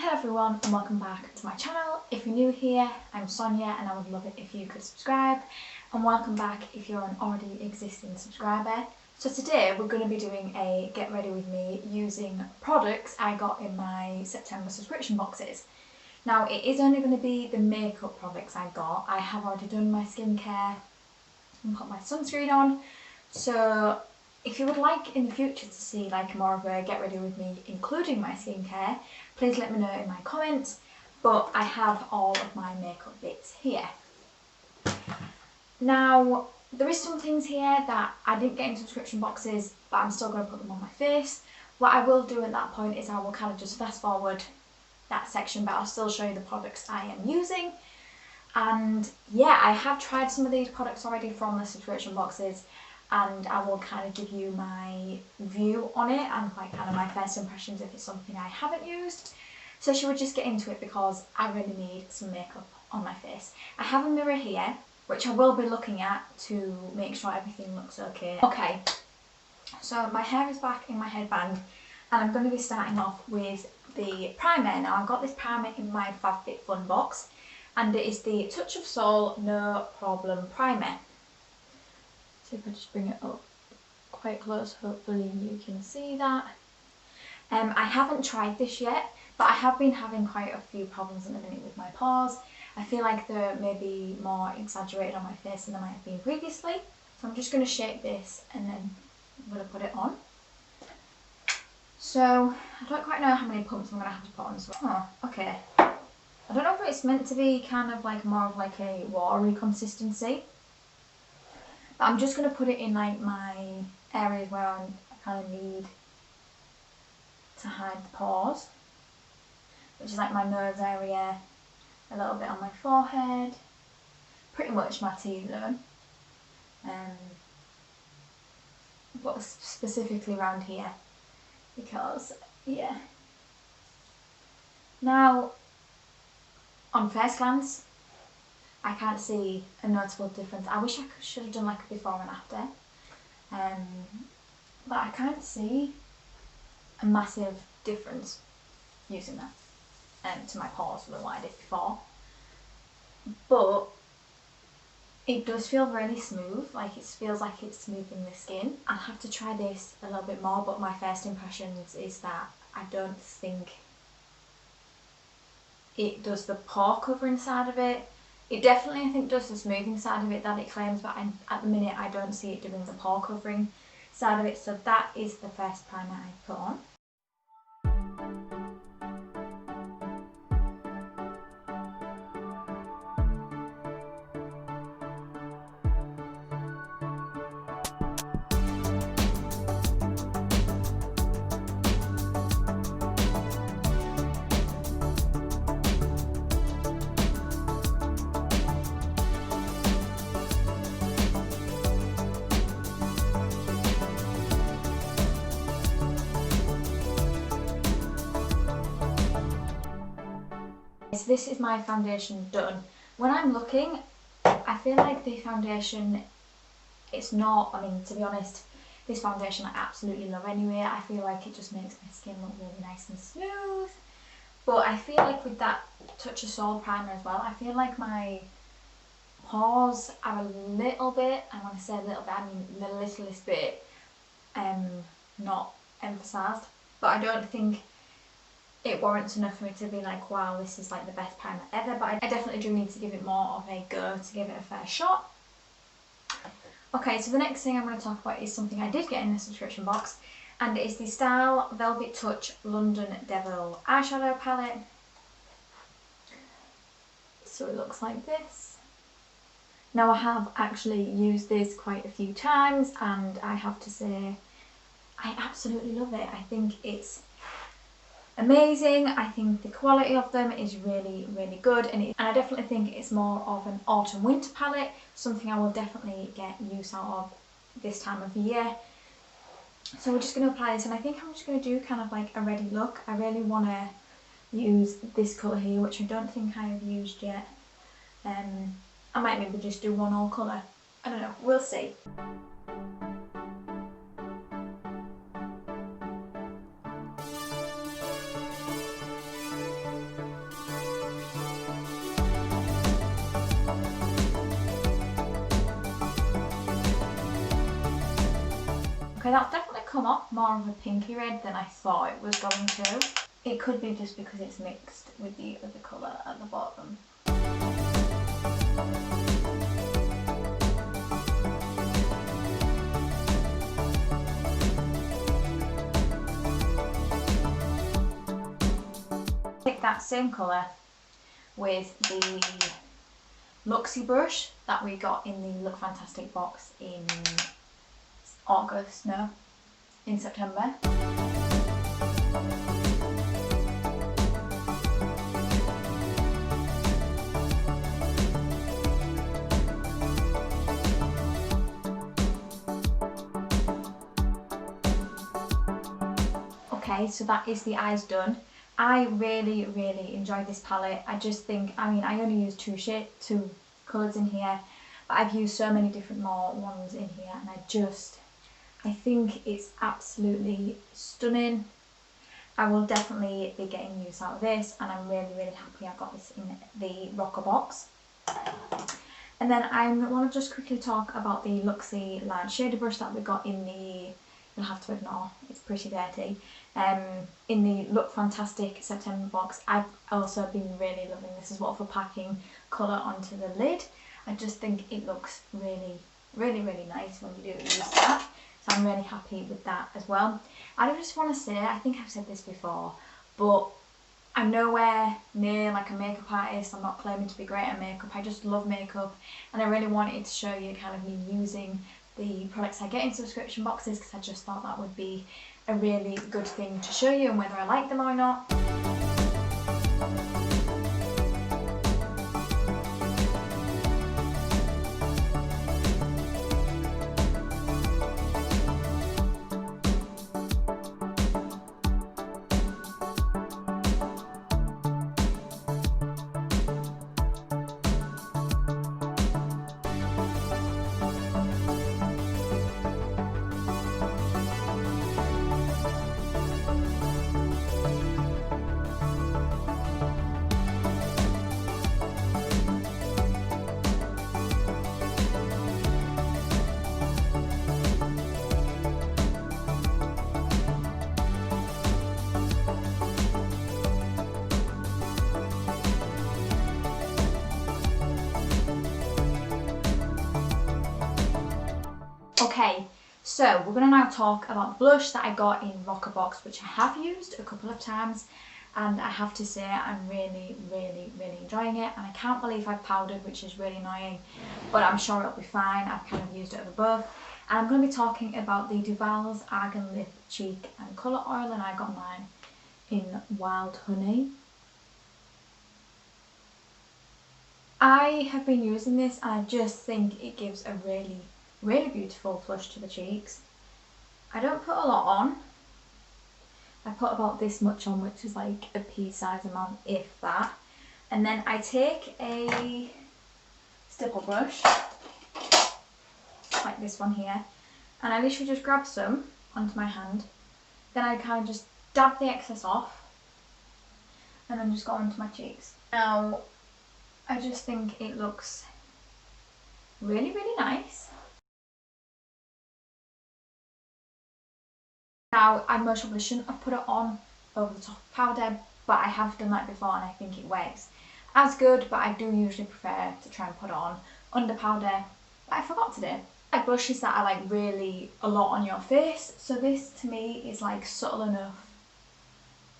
Hello everyone and welcome back to my channel. If you're new here, I'm Sonia and I would love it if you could subscribe, and welcome back if you're an already existing subscriber. So today we're going to be doing a get ready with me using products I got in my September subscription boxes. Now it is only going to be the makeup products I got. I have already done my skincare and put my sunscreen on, so if you would like in the future to see like more of a get ready with me including my skincare, please let me know in my comments, but I have all of my makeup bits here. Now there is some things here that I didn't get in subscription boxes, but I'm still going to put them on my face. What I will do at that point is I will kind of just fast forward that section, but I'll still show you the products I am using. And yeah, I have tried some of these products already from the subscription boxes, and I will kind of give you my view on it and like kind of my first impressions if it's something I haven't used. So should we just get into it, because I really need some makeup on my face. I have a mirror here which I will be looking at to make sure everything looks okay. Okay, so my hair is back in my headband and I'm going to be starting off with the primer. Now I've got this primer in my FabFitFun box and it is the Touch of Soul No Problem Primer. So if I just bring it up quite close, hopefully you can see that. I haven't tried this yet, but I have been having quite a few problems at the minute with my pores. I feel like they're maybe more exaggerated on my face than they might have been previously. So I'm just going to shake this and then I'm going to put it on. So I don't quite know how many pumps I'm going to have to put on. So, okay. I don't know if it's meant to be kind of like more of like a watery consistency. But I'm just going to put it in like my areas where I kind of need to hide the pores, which is like my nose area, a little bit on my forehead, pretty much my T-zone, but specifically around here, because yeah. Now, on first glance, I can't see a notable difference. I wish I should have done like a before and after, but I can't see a massive difference using that to my pores than what I did before. But it does feel really smooth, like it feels like it's smoothing the skin. I'll have to try this a little bit more, but my first impressions is that I don't think it does the pore covering side of it. It definitely, I think, does the smoothing side of it that it claims, but at the minute I don't see it doing the pore covering side of it. So that is the first primer I put on. So this is my foundation done. When I'm looking, I feel like the foundation, it's not, I mean, to be honest, this foundation I absolutely love anyway. I feel like it just makes my skin look really nice and smooth. But I feel like with that Touch of Soul primer as well, I feel like my pores are a little bit, I want to say a little bit, I mean the littlest bit, not emphasised. But I don't think it warrants enough for me to be like, wow, this is like the best primer ever. But I definitely do need to give it more of a go to give it a fair shot. Okay, so the next thing I'm going to talk about is something I did get in the subscription box, and it is the Style Velvet Touch London Devil eyeshadow palette. So it looks like this. Now I have actually used this quite a few times and I have to say I absolutely love it. I think it's amazing. I think the quality of them is really, really good, and I definitely think it's more of an autumn winter palette, something I will definitely get use out of this time of year. So we're just going to apply this, and I think I'm just going to do kind of like a ready look. I really want to use this colour here, which I don't think I have used yet. I might maybe just do one all colour. I don't know, we'll see. Okay, that's definitely come off more of a pinky red than I thought it was going to. It could be just because it's mixed with the other colour at the bottom. Take that same colour with the Luxie brush that we got in the Look Fantastic box in in September. Okay, so that is the eyes done. I really enjoyed this palette. I just think, I mean, I only used two colours in here, but I've used so many different more ones in here, and I think it's absolutely stunning. I will definitely be getting use out of this, and I'm really happy I got this in the rocker box. And then I want to just quickly talk about the Luxie large shader brush that we got in the, you'll have to ignore, it's pretty dirty, in the Look Fantastic September box. I've also been really loving this as well for packing colour onto the lid. I just think it looks really nice when you do use that. So I'm really happy with that as well. I just want to say, I think I've said this before, but I'm nowhere near like a makeup artist. I'm not claiming to be great at makeup. I just love makeup, and I really wanted to show you kind of me using the products I get in subscription boxes, because I just thought that would be a really good thing to show you, and whether I like them or not. Okay, so we're going to now talk about the blush that I got in Rocker Box, which I have used a couple of times, and I have to say I'm really enjoying it, and I can't believe I've powdered, which is really annoying, but I'm sure it'll be fine. I've kind of used it above. And I'm going to be talking about the Duval's Argan Lip, Cheek and Colour Oil, and I got mine in Wild Honey. I have been using this, and I just think it gives a really beautiful flush to the cheeks. I don't put a lot on. I put about this much on, which is like a pea-size amount, if that. And then I take a stipple brush, like this one here, and I literally just grab some onto my hand. Then I kind of just dab the excess off, and then just go onto my cheeks. Now, I just think it looks really nice. Now, I most probably shouldn't have put it on over the top of powder, but I have done that before and I think it works as good, but I do usually prefer to try and put it on under powder, but I forgot to do. I like blushes that are like really a lot on your face, so this to me is like subtle enough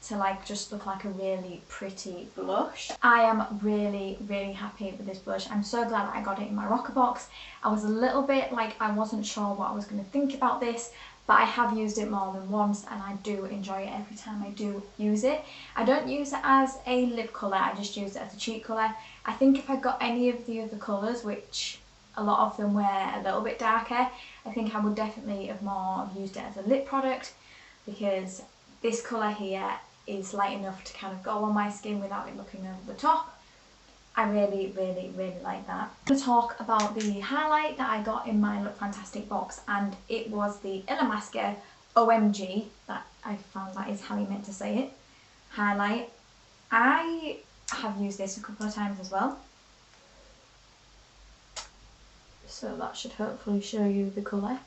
to like just look like a really pretty blush. I am really happy with this blush. I'm so glad that I got it in my Rocker Box. I was a little bit like, I wasn't sure what I was going to think about this, but I have used it more than once and I do enjoy it every time I do use it. I don't use it as a lip colour, I just use it as a cheek colour. I think if I got any of the other colours, which a lot of them were a little bit darker, I think I would definitely have more used it as a lip product, because this colour here is light enough to kind of go on my skin without it looking over the top. I really like that. I'm going to talk about the highlight that I got in my Look Fantastic box, and it was the Illamasqua OMG, that I found that is how you meant to say it, highlight. I have used this a couple of times as well, so that should hopefully show you the colour.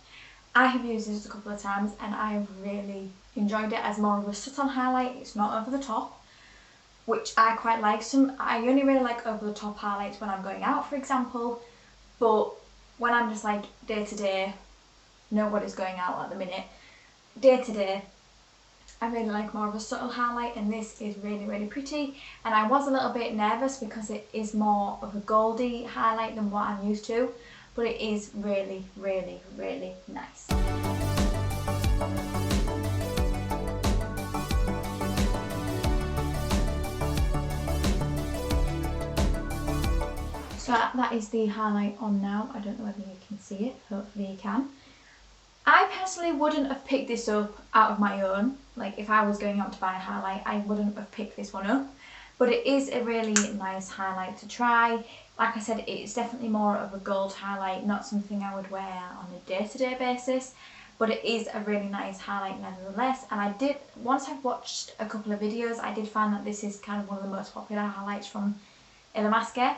I have used this a couple of times and I have really enjoyed it as more of a subtle highlight. It's not over the top, which I quite like. I only really like over the top highlights when I'm going out, for example, but when I'm just like day to day, nobody's going out at the minute, day to day, I really like more of a subtle highlight, and this is really, really pretty. And I was a little bit nervous because it is more of a goldy highlight than what I'm used to, but it is really, really, really nice. So that is the highlight on now. I don't know whether you can see it, hopefully you can. I personally wouldn't have picked this up out of my own. Like if I was going out to buy a highlight, I wouldn't have picked this one up. But it is a really nice highlight to try. Like I said, it's definitely more of a gold highlight, not something I would wear on a day-to-day basis. But it is a really nice highlight nevertheless. And once I've watched a couple of videos, I did find that this is kind of one of the most popular highlights from Illamasqua,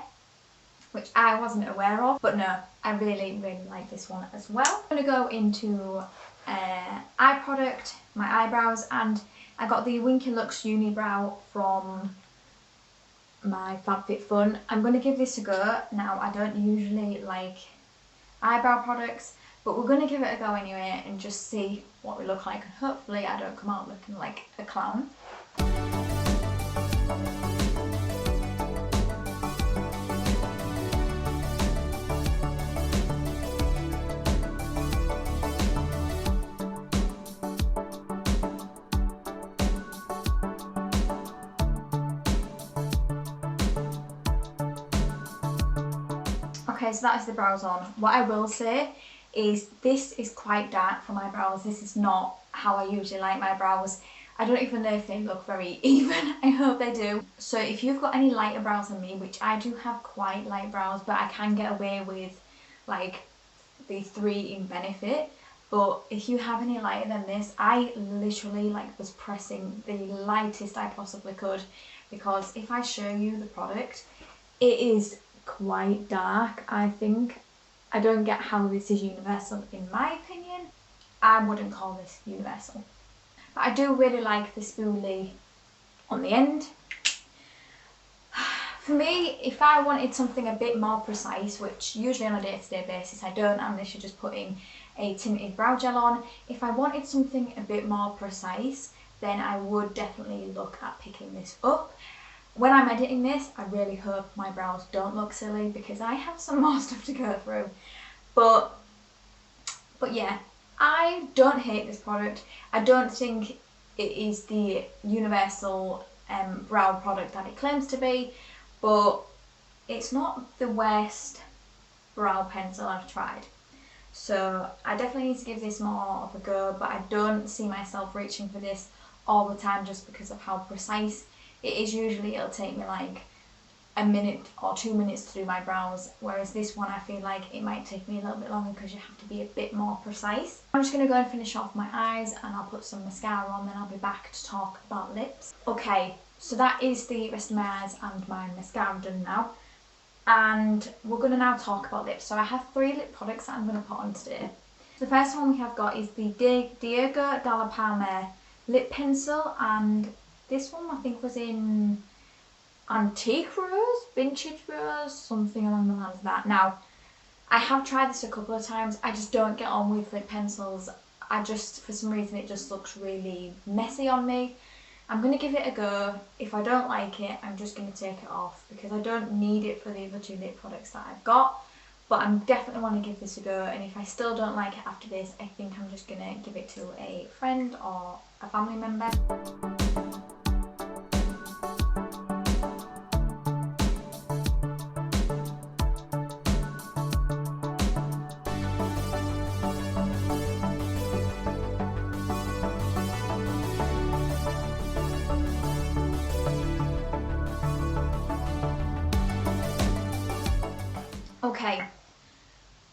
which I wasn't aware of. But no, I really, really like this one as well. I'm going to go into eye product, my eyebrows, and I got the Winky Lux Unibrow from my FabFitFun. I'm going to give this a go. Now, I don't usually like eyebrow products, but we're going to give it a go anyway and just see what we look like, and hopefully I don't come out looking like a clown. Okay, so that is the brows on. What I will say is this is quite dark for my brows. This is not how I usually like my brows. I don't even know if they look very even. I hope they do. So if you've got any lighter brows than me, which I do have quite light brows, but I can get away with like the 3 in Benefit. But if you have any lighter than this, I literally like was pressing the lightest I possibly could, because if I show you the product, it is quite dark, I think. I don't get how this is universal in my opinion. I wouldn't call this universal. But I do really like the spoolie on the end. For me, if I wanted something a bit more precise, which usually on a day-to-day basis I don't, unless you're just putting a tinted brow gel on. If I wanted something a bit more precise, then I would definitely look at picking this up. When I'm editing this, I really hope my brows don't look silly, because I have some more stuff to go through. But yeah, I don't hate this product. I don't think it is the universal brow product that it claims to be, but it's not the worst brow pencil I've tried. So I definitely need to give this more of a go, but I don't see myself reaching for this all the time just because of how precise it is. Usually it'll take me like a minute or 2 minutes to do my brows, whereas this one I feel like it might take me a little bit longer because you have to be a bit more precise. I'm just going to go and finish off my eyes, and I'll put some mascara on, then I'll be back to talk about lips. Okay, so that is the rest of my eyes and my mascara done now, and we're going to now talk about lips. So I have 3 lip products that I'm going to put on today. The first one we have got is the Diego Dalla Palma lip pencil, and this one I think was in Antique Rose, Vintage Rose, something along the lines of that. Now, I have tried this a couple of times. I just don't get on with lip pencils. For some reason, it just looks really messy on me. I'm going to give it a go. If I don't like it, I'm just going to take it off, because I don't need it for the other 2 lip products that I've got. But I definitely want to give this a go, and if I still don't like it after this, I think I'm just going to give it to a friend or a family member. Okay,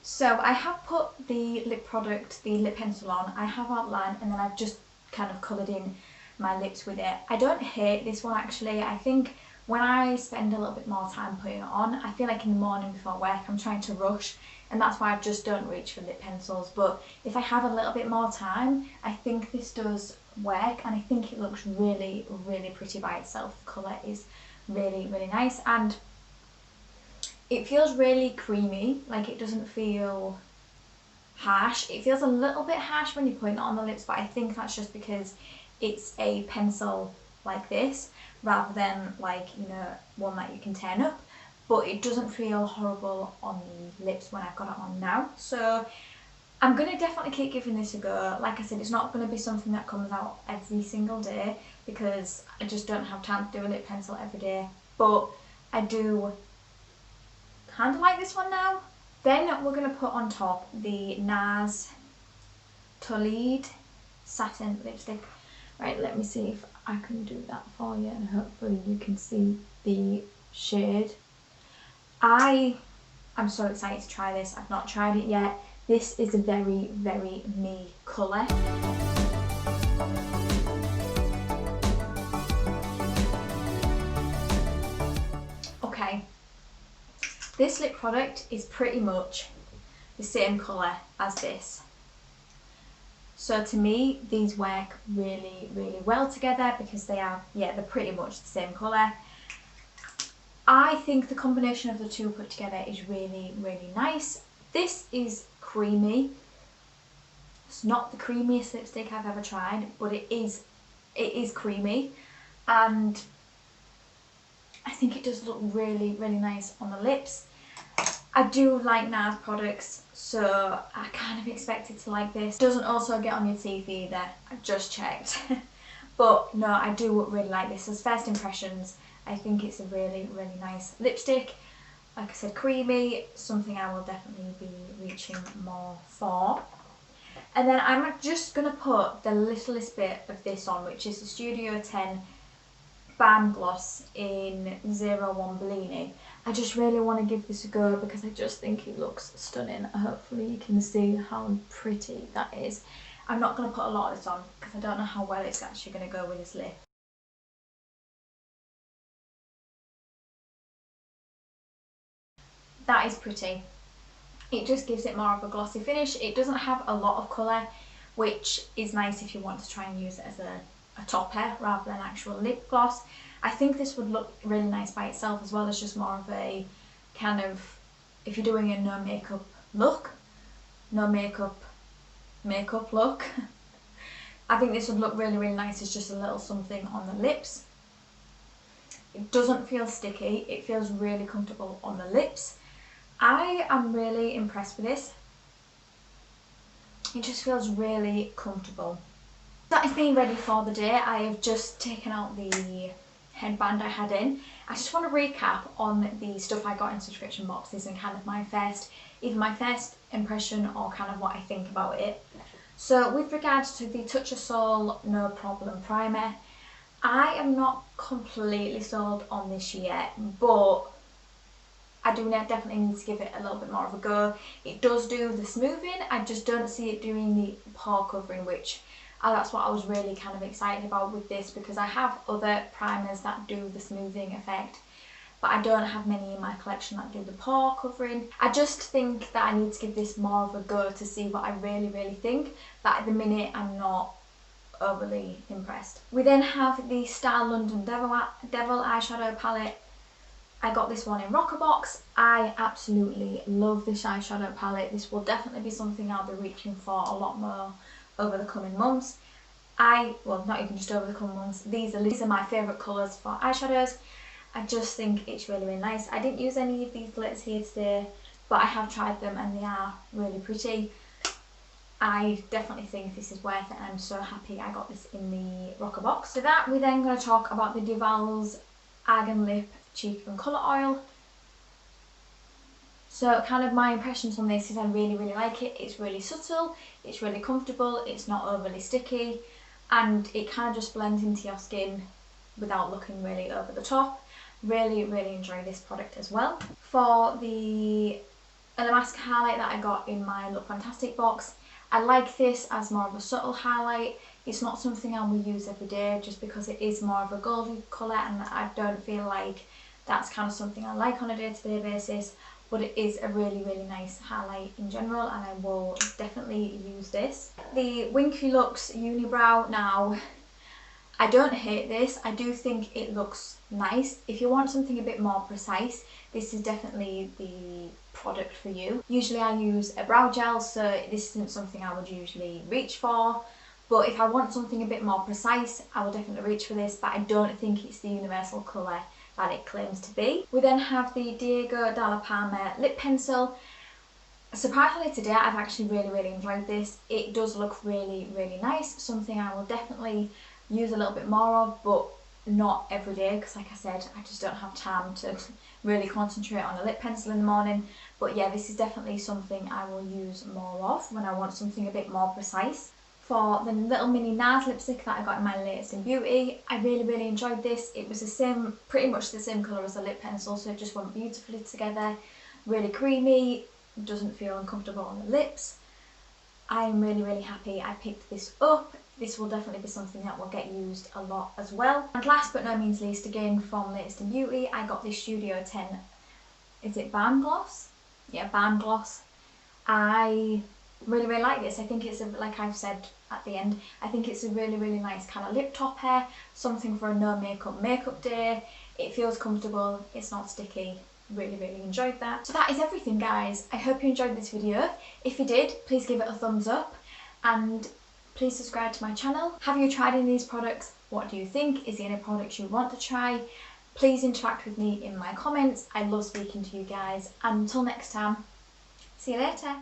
so I have put the lip product, the lip pencil on, I have outlined, and then I've just kind of coloured in my lips with it. I don't hate this one actually. I think when I spend a little bit more time putting it on, I feel like in the morning before work I'm trying to rush, and that's why I just don't reach for lip pencils. But if I have a little bit more time, I think this does work, and I think it looks really, really pretty by itself. The colour is really, really nice, and it feels really creamy. Like, it doesn't feel harsh. It feels a little bit harsh when you're putting it on the lips, but I think that's just because it's a pencil like this rather than, like, you know, one that you can turn up. But it doesn't feel horrible on the lips when I've got it on now. So I'm going to definitely keep giving this a go. Like I said, it's not going to be something that comes out every single day because I just don't have time to do a lip pencil every day. But I do kind of like this one now. Then we're going to put on top the NARS Tolide Satin Lipstick. Right, let me see if I can do that for you, and hopefully you can see the shade. I am so excited to try this. I've not tried it yet. This is a very, very me colour. Okay, this lip product is pretty much the same colour as this. So to me, these work really, really well together because they are, yeah, they're pretty much the same colour. I think the combination of the two put together is really, really nice. This is creamy. It's not the creamiest lipstick I've ever tried, but it is creamy, and I think it does look really, really nice on the lips. I do like NARS products, so I kind of expected to like this. Doesn't also get on your teeth either, I just checked. But no, I do really like this. As first impressions, I think it's a really, really nice lipstick. Like I said, creamy, something I will definitely be reaching more for. And then I'm just going to put the littlest bit of this on, which is the Studio 10 Balm Gloss in 01 Bellini. I just really want to give this a go because I just think it looks stunning. Hopefully you can see how pretty that is. I'm not going to put a lot of this on because I don't know how well it's actually going to go with this lip. That is pretty. It just gives it more of a glossy finish. It doesn't have a lot of colour, which is nice if you want to try and use it as a topper rather than actual lip gloss. I think this would look really nice by itself as well as just more of a kind of, if you're doing a no makeup look, look. I think this would look really, really nice as just a little something on the lips. It doesn't feel sticky, it feels really comfortable on the lips. I am really impressed with this. It just feels really comfortable. That is me ready for the day. I have just taken out the headband I had in. I just want to recap on the stuff I got in subscription boxes and kind of either my first impression or kind of what I think about it. So with regards to the Touch of Soul No Problem Primer, I am not completely sold on this yet, but I do definitely need to give it a little bit more of a go. It does do the smoothing, I just don't see it doing the pore covering, which that's what I was really kind of excited about with this, because I have other primers that do the smoothing effect, but I don't have many in my collection that do the pore covering. I just think that I need to give this more of a go to see what I really, really think, but at the minute I'm not overly impressed. We then have the Star London Devil eyeshadow palette. I got this one in Rockerbox. I absolutely love this eyeshadow palette. This will definitely be something I'll be reaching for a lot more over the coming months. Well, not even just over the coming months. These are my favourite colours for eyeshadows. I just think it's really, really nice. I didn't use any of these glitters here today, but I have tried them and they are really pretty. I definitely think this is worth it, and I'm so happy I got this in the Rockerbox. So that, we're then going to talk about the Duval's Argan Lip Cheek and Colour Oil. So kind of my impressions on this is I really, really like it. It's really subtle, it's really comfortable, it's not overly sticky, and it kind of just blends into your skin without looking really over the top. Really, really enjoy this product as well. For the Mask highlight that I got in my Look Fantastic box, I like this as more of a subtle highlight. It's not something I will use every day just because it is more of a goldy colour, and I don't feel like that's kind of something I like on a day-to-day basis, but it is a really, really nice highlight in general, and I will definitely use this. The Winky Lux Unibrow. Now, I don't hate this. I do think it looks nice. If you want something a bit more precise, this is definitely the product for you. Usually I use a brow gel, so this isn't something I would usually reach for. But if I want something a bit more precise, I will definitely reach for this, but I don't think it's the universal colour that it claims to be. We then have the Diego Dalla Palma lip pencil. Surprisingly today, I've actually really enjoyed this. It does look really nice, something I will definitely use a little bit more of, but not every day, because like I said, I just don't have time to really concentrate on a lip pencil in the morning. But yeah, this is definitely something I will use more of when I want something a bit more precise. For the little mini NARS lipstick that I got in my latest in beauty, I really enjoyed this. It was the same, pretty much the same colour as the lip pencil, so it just went beautifully together. Really creamy, doesn't feel uncomfortable on the lips. I'm really happy I picked this up. This will definitely be something that will get used a lot as well. And last but no means least, again from Latest in Beauty, I got this Studio 10, is it Balm Gloss? Yeah, Balm Gloss. I really like this. I think it's, like I've said at the end, I think it's a really nice kind of lip topper, something for a no makeup day. It feels comfortable, it's not sticky. Really enjoyed that. So that is everything, guys. I hope you enjoyed this video. If you did, please give it a thumbs up and please subscribe to my channel. Have you tried any of these products? What do you think? Is there any products you want to try? Please interact with me in my comments. I love speaking to you guys. And until next time, see you later.